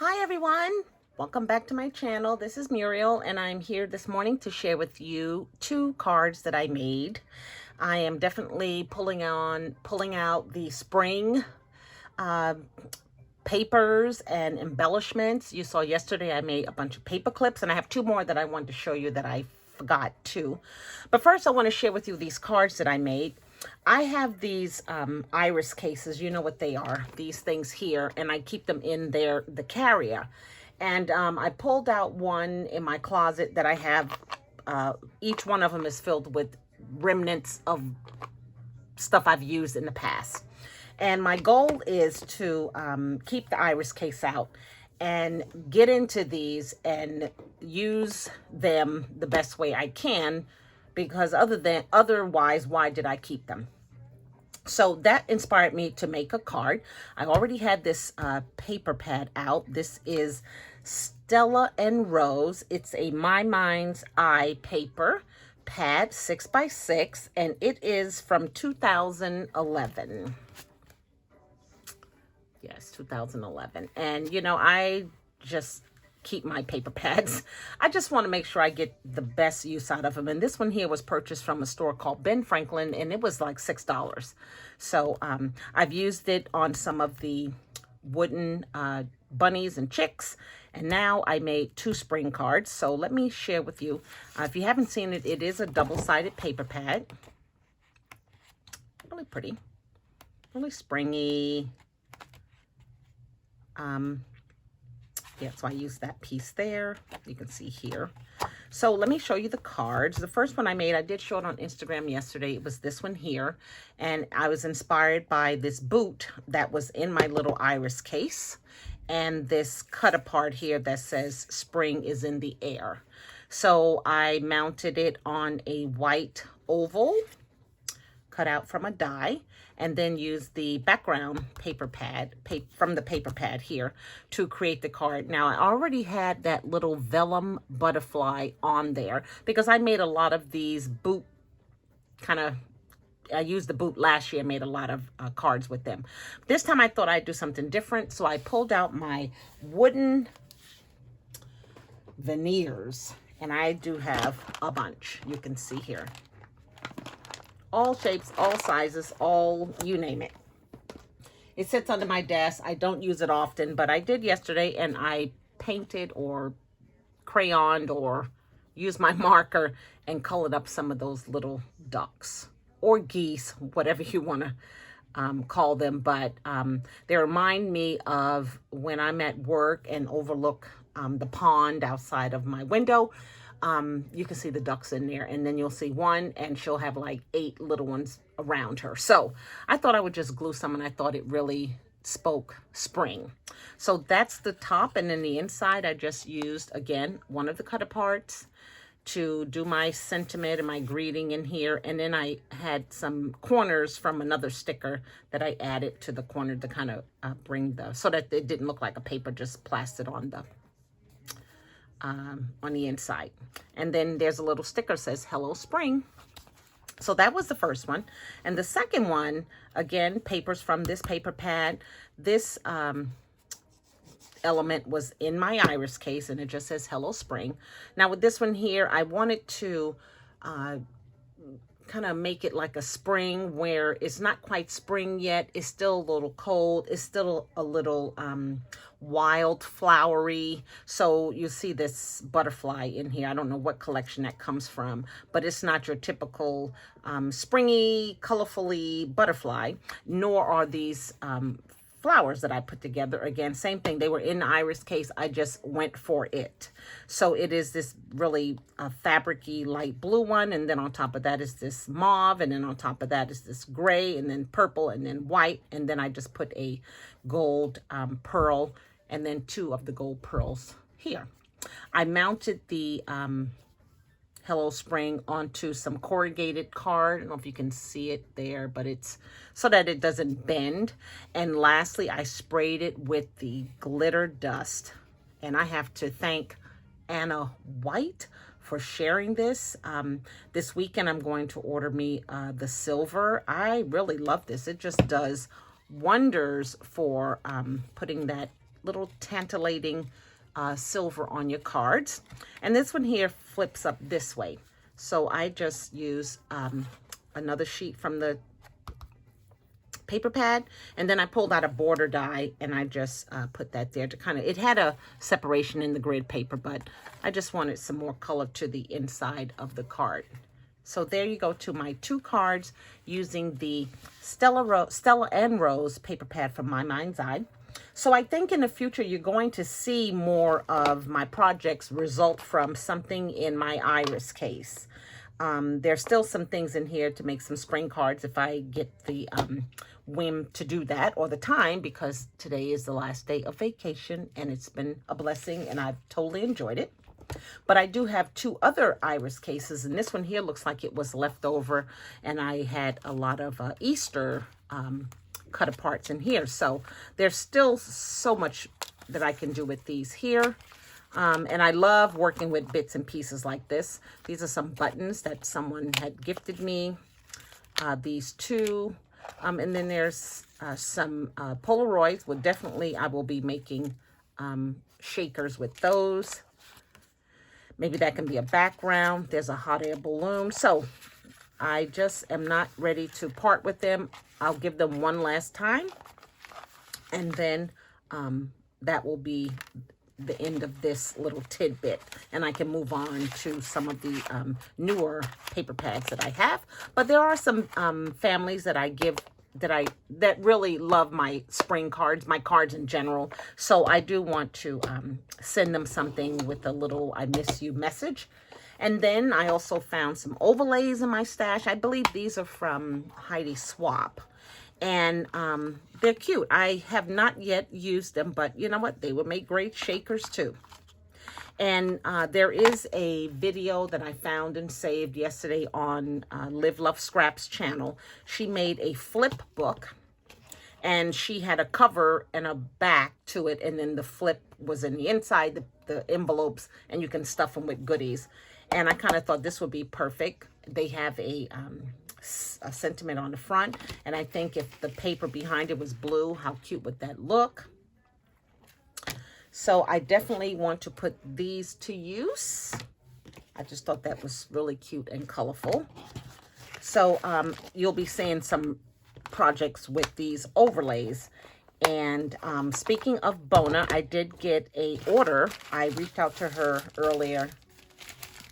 Hi everyone, welcome back to my channel. This is Muriel and I'm here this morning to share with you two cards that I made. I am definitely pulling out the spring papers and embellishments. You saw yesterday I made a bunch of paper clips and I have two more that I wanted to show you that I forgot too. But first I want to share with you these cards that I made. I have these iris cases, you know what they are, these things here, and I keep them in the carrier. And I pulled out one in my closet that I have, each one of them is filled with remnants of stuff I've used in the past. And my goal is to keep the iris case out and get into these and use them the best way I can, because otherwise, why did I keep them? So that inspired me to make a card. I already had this paper pad out. This is Stella and Rose. It's a My Mind's Eye paper pad, 6x6, and it is from 2011. Yes, 2011. And, you know, I just keep my paper pads. I just want to make sure I get the best use out of them. And this one here was purchased from a store called Ben Franklin, and it was like $6. So I've used it on some of the wooden bunnies and chicks. And now I made two spring cards. So let me share with you. If you haven't seen it, it is a double-sided paper pad. Really pretty. Really springy. Yeah, so I used that piece there. You can see here. So let me show you the cards. The first one I made, I did show it on Instagram yesterday. It was this one here. And I was inspired by this boot that was in my little iris case. And this cut apart here that says spring is in the air. So I mounted it on a white oval cut out from a die, and then use the background paper pad from the paper pad here to create the card. Now I already had that little vellum butterfly on there because I made a lot of these boot I used the boot last year, made a lot of cards with them. This time I thought I'd do something different, so I pulled out my wooden veneers, and I do have a bunch, you can see here. All shapes, all sizes, all, you name it. It sits under my desk. I don't use it often, but I did yesterday, and I painted or crayoned or used my marker and colored up some of those little ducks or geese, whatever you want to call them. But they remind me of when I'm at work and overlook the pond outside of my window. You can see the ducks in there, and then you'll see one, and she'll have like 8 little ones around her. So I thought I would just glue some, and I thought it really spoke spring. So that's the top, and then the inside I just used, again, one of the cut aparts to do my sentiment and my greeting in here. And then I had some corners from another sticker that I added to the corner to kind of bring so that it didn't look like a paper just plastered on the inside. And then there's a little sticker that says Hello Spring. So that was the first one. And the second one, again, papers from this paper pad. This element was in my iris case, and it just says Hello Spring. Now with this one here, I wanted to kind of make it like a spring where it's not quite spring yet. It's still a little cold. It's still a little wild flowery. So you see this butterfly in here. I don't know what collection that comes from, but it's not your typical springy, colorfully butterfly, nor are these flowers that I put together. Again, same thing. They were in the iris case. I just went for it. So it is this really fabricy light blue one. And then on top of that is this mauve. And then on top of that is this gray, and then purple, and then white. And then I just put a gold pearl, and then 2 of the gold pearls here. I mounted the Hello Spring onto some corrugated card. I don't know if you can see it there, but it's so that it doesn't bend. And lastly, I sprayed it with the glitter dust. And I have to thank Anna White for sharing this. This weekend, I'm going to order me the silver. I really love this. It just does wonders for putting that little tantalating silver on your cards. And this one here flips up this way. So I just use another sheet from the paper pad, and then I pulled out a border die and I just put that there to kind of, it had a separation in the grid paper, but I just wanted some more color to the inside of the card. So there you go to my 2 cards using the Stella and Rose paper pad from My Mind's Eye. So I think in the future you're going to see more of my projects result from something in my iris case. There's still some things in here to make some spring cards if I get the whim to do that, or the time, because today is the last day of vacation and it's been a blessing and I've totally enjoyed it. But I do have 2 other iris cases, and this one here looks like it was left over, and I had a lot of Easter cut aparts in here. So there's still so much that I can do with these here. And I love working with bits and pieces like this. These are some buttons that someone had gifted me. These 2. And then there's some Polaroids. Well, definitely I will be making shakers with those. Maybe that can be a background. There's a hot air balloon. So I just am not ready to part with them. I'll give them one last time. And then that will be the end of this little tidbit, and I can move on to some of the newer paper pads that I have. But there are some families that I give that really love my spring cards, my cards in general. So I do want to send them something with a little "I miss you" message. And then I also found some overlays in my stash. I believe these are from Heidi Swap. And they're cute. I have not yet used them, but you know what? They would make great shakers too. And there is a video that I found and saved yesterday on Live Love Scraps channel. She made a flip book, and she had a cover and a back to it, and then the flip was in the inside, the envelopes, and you can stuff them with goodies. And I kind of thought this would be perfect. They have a sentiment on the front, and I think if the paper behind it was blue, how cute would that look? So I definitely want to put these to use. I just thought that was really cute and colorful. So you'll be seeing some projects with these overlays. And speaking of Bona, I did get a order. I reached out to her earlier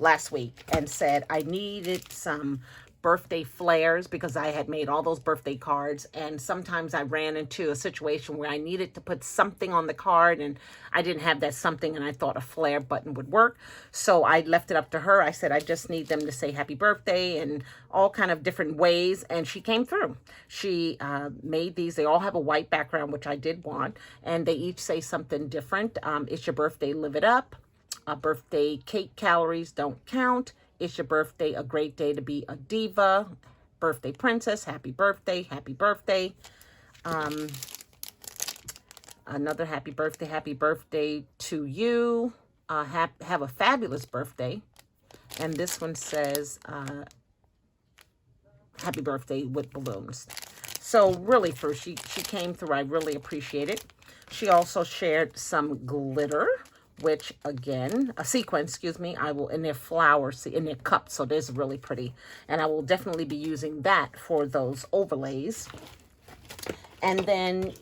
last week and said I needed some birthday flares because I had made all those birthday cards, and sometimes I ran into a situation where I needed to put something on the card and I didn't have that something, and I thought a flare button would work. So I left it up to her. I said I just need them to say happy birthday and all kind of different ways, and she came through. She made these. They all have a white background, which I did want, and they each say something different. It's your birthday, live it up. Birthday cake calories don't count. It's your birthday, a great day to be a diva. Birthday princess, happy birthday, happy birthday. Another happy birthday to you. Have a fabulous birthday. And this one says, happy birthday with balloons. So really, she came through. I really appreciate it. She also shared some glitter, which again, a sequin, excuse me, I will, in their flowers, in their cups, so this is really pretty. And I will definitely be using that for those overlays. And then,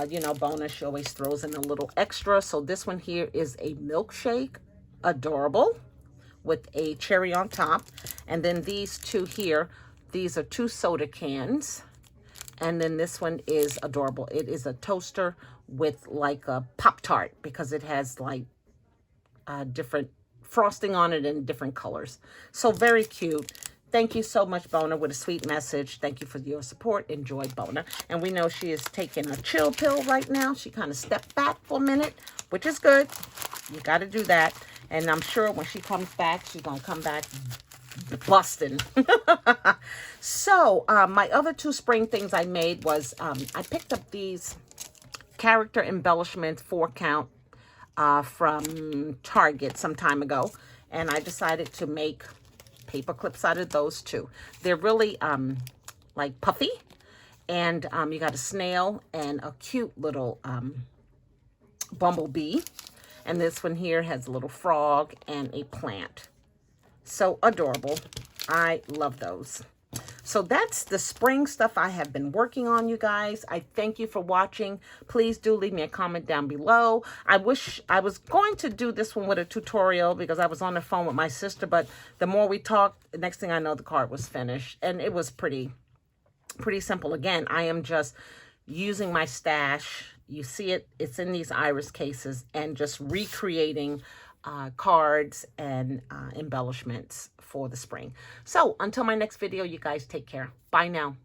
you know, Bona, she always throws in a little extra. So this one here is a milkshake, adorable, with a cherry on top. And then these 2 here, these are 2 soda cans. And then this one is adorable. It is a toaster with like a Pop-Tart, because it has like different frosting on it in different colors. So very cute. Thank you so much, Bona, with a sweet message. Thank you for your support. Enjoy, Bona. And we know she is taking a chill pill right now. She kind of stepped back for a minute, which is good. You got to do that. And I'm sure when she comes back, she's going to come back busting. So my other 2 spring things I made was I picked up these character embellishments 4-count from Target some time ago, and I decided to make paper clips out of those too. They're really like puffy, and you got a snail and a cute little bumblebee. And this one here has a little frog and a plant. So adorable. I love those. So that's the spring stuff I have been working on, you guys. I thank you for watching. Please do leave me a comment down below. I wish I was going to do this one with a tutorial because I was on the phone with my sister, but the more we talked, the next thing I know, the card was finished. And it was pretty simple. Again, I am just using my stash. You see it, it's in these iris cases, and just recreating cards and embellishments for the spring. So until my next video, you guys take care. Bye now.